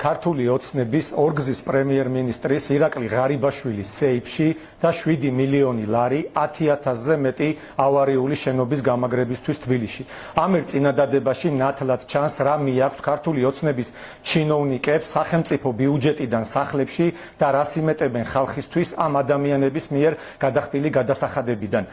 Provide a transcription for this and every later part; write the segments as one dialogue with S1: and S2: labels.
S1: ქართული ოცნების ორგზის პრემიერ-მინისტრის ირაკლი ღარიბაშვილის სეიფში და 7 მილიონი ლარი 10,000-ზე მეტი ავარიული შენობის გამაგრებისთვის თბილისში. ამ ერთ წინადადებაში ნათლად ჩანს რა მიაქვთ ქართული ოცნების ჩინოვნიკებს სახელმწიფო ბიუჯეტიდან სახლებში და რას იმეტებენ ხალხისთვის ამ ადამიანების მიერ გადახდილი გადასახადებიდან.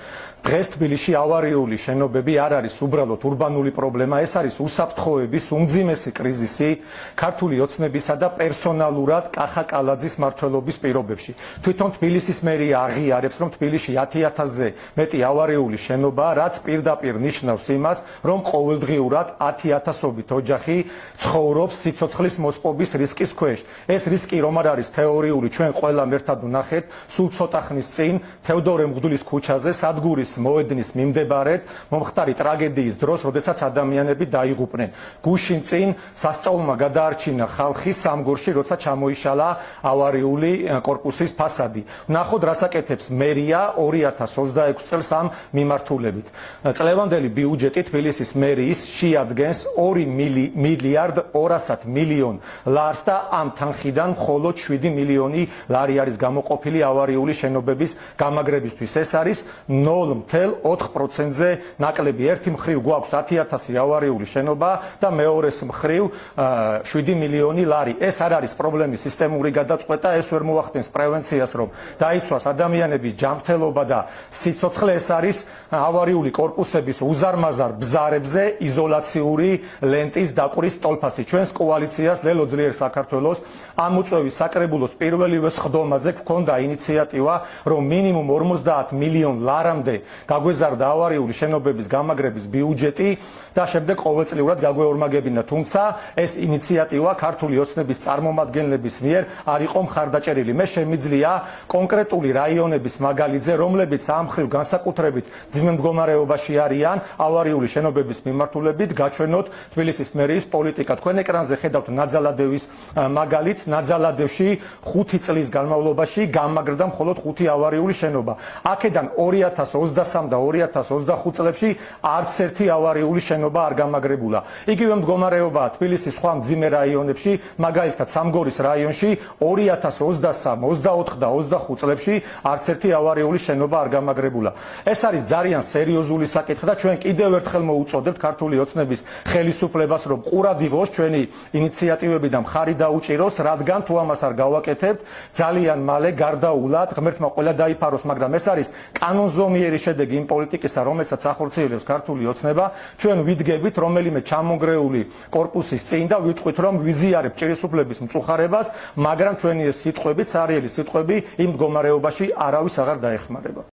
S1: დღეს თბილისში ავარიული შენობები არ არის უბრალოდ ურბანული პრობლემა, ეს არის უსაფრთხოების უმძიმესი კრიზისი ქართული ოცნებისა და პერსონალურად კახა კალაძის მმართველობის პირობებში. თვითონ თბილისის მერია აღიარებს, რომ თბილისში 10,000-ზე მეტი ავარიული შენობაა, რაც პირდაპირ ნიშნავს იმას, რომ ყოველდღიურად 10,000-ობით ოჯახი ცხოვრობს სიცოცხლის მოსპობის რისკის ქვეშ. ეს რისკი რომ არ არის თეორიული, ჩვენ ყველამ ერთად ვნახეთ სულ ცოტა ხნის წინ თევდორე მღვდლის ქუჩაზე სადგურის მოედნის მიმდებარედ მომხდარი ტრაგედიის დროს, როდესაც ადამიანები დაიღუპნენ. გუშინ წინ სასწაულმა გადაარჩინა ხალხი სამგორში, როცა ჩამოიშალა ავარიული კორპუსის ფასადი. ვნახოთ, რას აკეთებს მერია 2026 წელს ამ მიმართულებით. წლევანდელი ბიუჯეტი თბილისის მერიის შეადგენს 2 მილიარდ 200 მილიონ ლარს და ამ თანხიდან მხოლოდ 7 მილიონი ლარი არის გამოყოფილი ავარიული შენობების გამაგრებისთვის. ეს არის 0.4%-ზე ნაკლები. ერთი მხრივ გვაქვს 10,000 ავარიული შენობა და მეორეს მხრივ 7 მილიონი ლარი. ეს არ არის პრობლემის სისტემური გადაწყვეტა, ეს ვერ მოახდენს პრევენციას, რომ დაიცვას ადამიანების ჯანმრთელობა და სიცოცხლე. ეს არის ავარიული კორპუსების უზარმაზარ ბზარებზე იზოლაციური ლენტის დაკვრის ტოლფასი. ჩვენს კოალიციას ლელო ძლიერ საქართველოს ამ უწვევის საკრებულოს პირველივე სხდომაზე გქონდა ინიციატივა, რომ მინიმუმ 50 მილიონ ლარამდე გაგვეზარდა ავარიული შენობების გამაგრების ბიუჯეტი და შემდეგ ყოველწლიურად გაგვეორმაგებინა. თუმცა ეს ინიციატივა ქართული ოცნების წარმომადგენლების მიერ არ იყო მხარდაჭერილი. მე შემიძლია კონკრეტული რაიონების მაგალითზე, რომლებიც ამ მხრივ განსაკუთრებით ძიმე მდგომარეობაში არიან ავარიული შენობების მიმართულებით, გაჩვენოთ თბილისის მერიის პოლიტიკა. თქვენ ეკრანზე ხედავთ ნაძალადევის მაგალითს. ნაძალადევში 5 წლის განმავლობაში გამაგრდა მხოლოდ 5 ავარიული შენობა. აქედან 2023 და 2025 წლებში არც ერთი ავარიული შენობა არ გამაგრებულა. იგივე მდგომარეობაა თბილისის სხვა მძიმე რაიონებში, მაგალითად სამგორის რაიონში 2023, 24 და 25 წლებში არც ერთი ავარიული შენობა არ გამაგრებულა. ეს არის ძალიან სერიოზული საკითხი და ჩვენ კიდევ ერთხელ მოუწოდებთ ქართული ოცნების ხელისუფლებას, რომ ყურად იღოს ჩვენი ინიციატივები და მხარი დაუჭიროს, რადგან თუ ამას არ გავაკეთებთ, ძალიან მალე გარდაულად ღმერთმა ყველა დაიფაროს, მაგრამ ეს არის კანონზომიერი შედეგი იმ პოლიტიკისა, რომელსაც ახორციელებს ქართული ოცნება. ჩვენ ვიდგებით რომელიმე ჩამონგრეული კორპუსის წინ და ვიტყვით, რომ ვიზიარებთ ჭირისუფლების მწუხარებას, მაგრამ ჩვენი ეს სიტყვები, ცარიელი სიტყვები იმ მდგომარეობაში არავის აღარ დაეხმარება.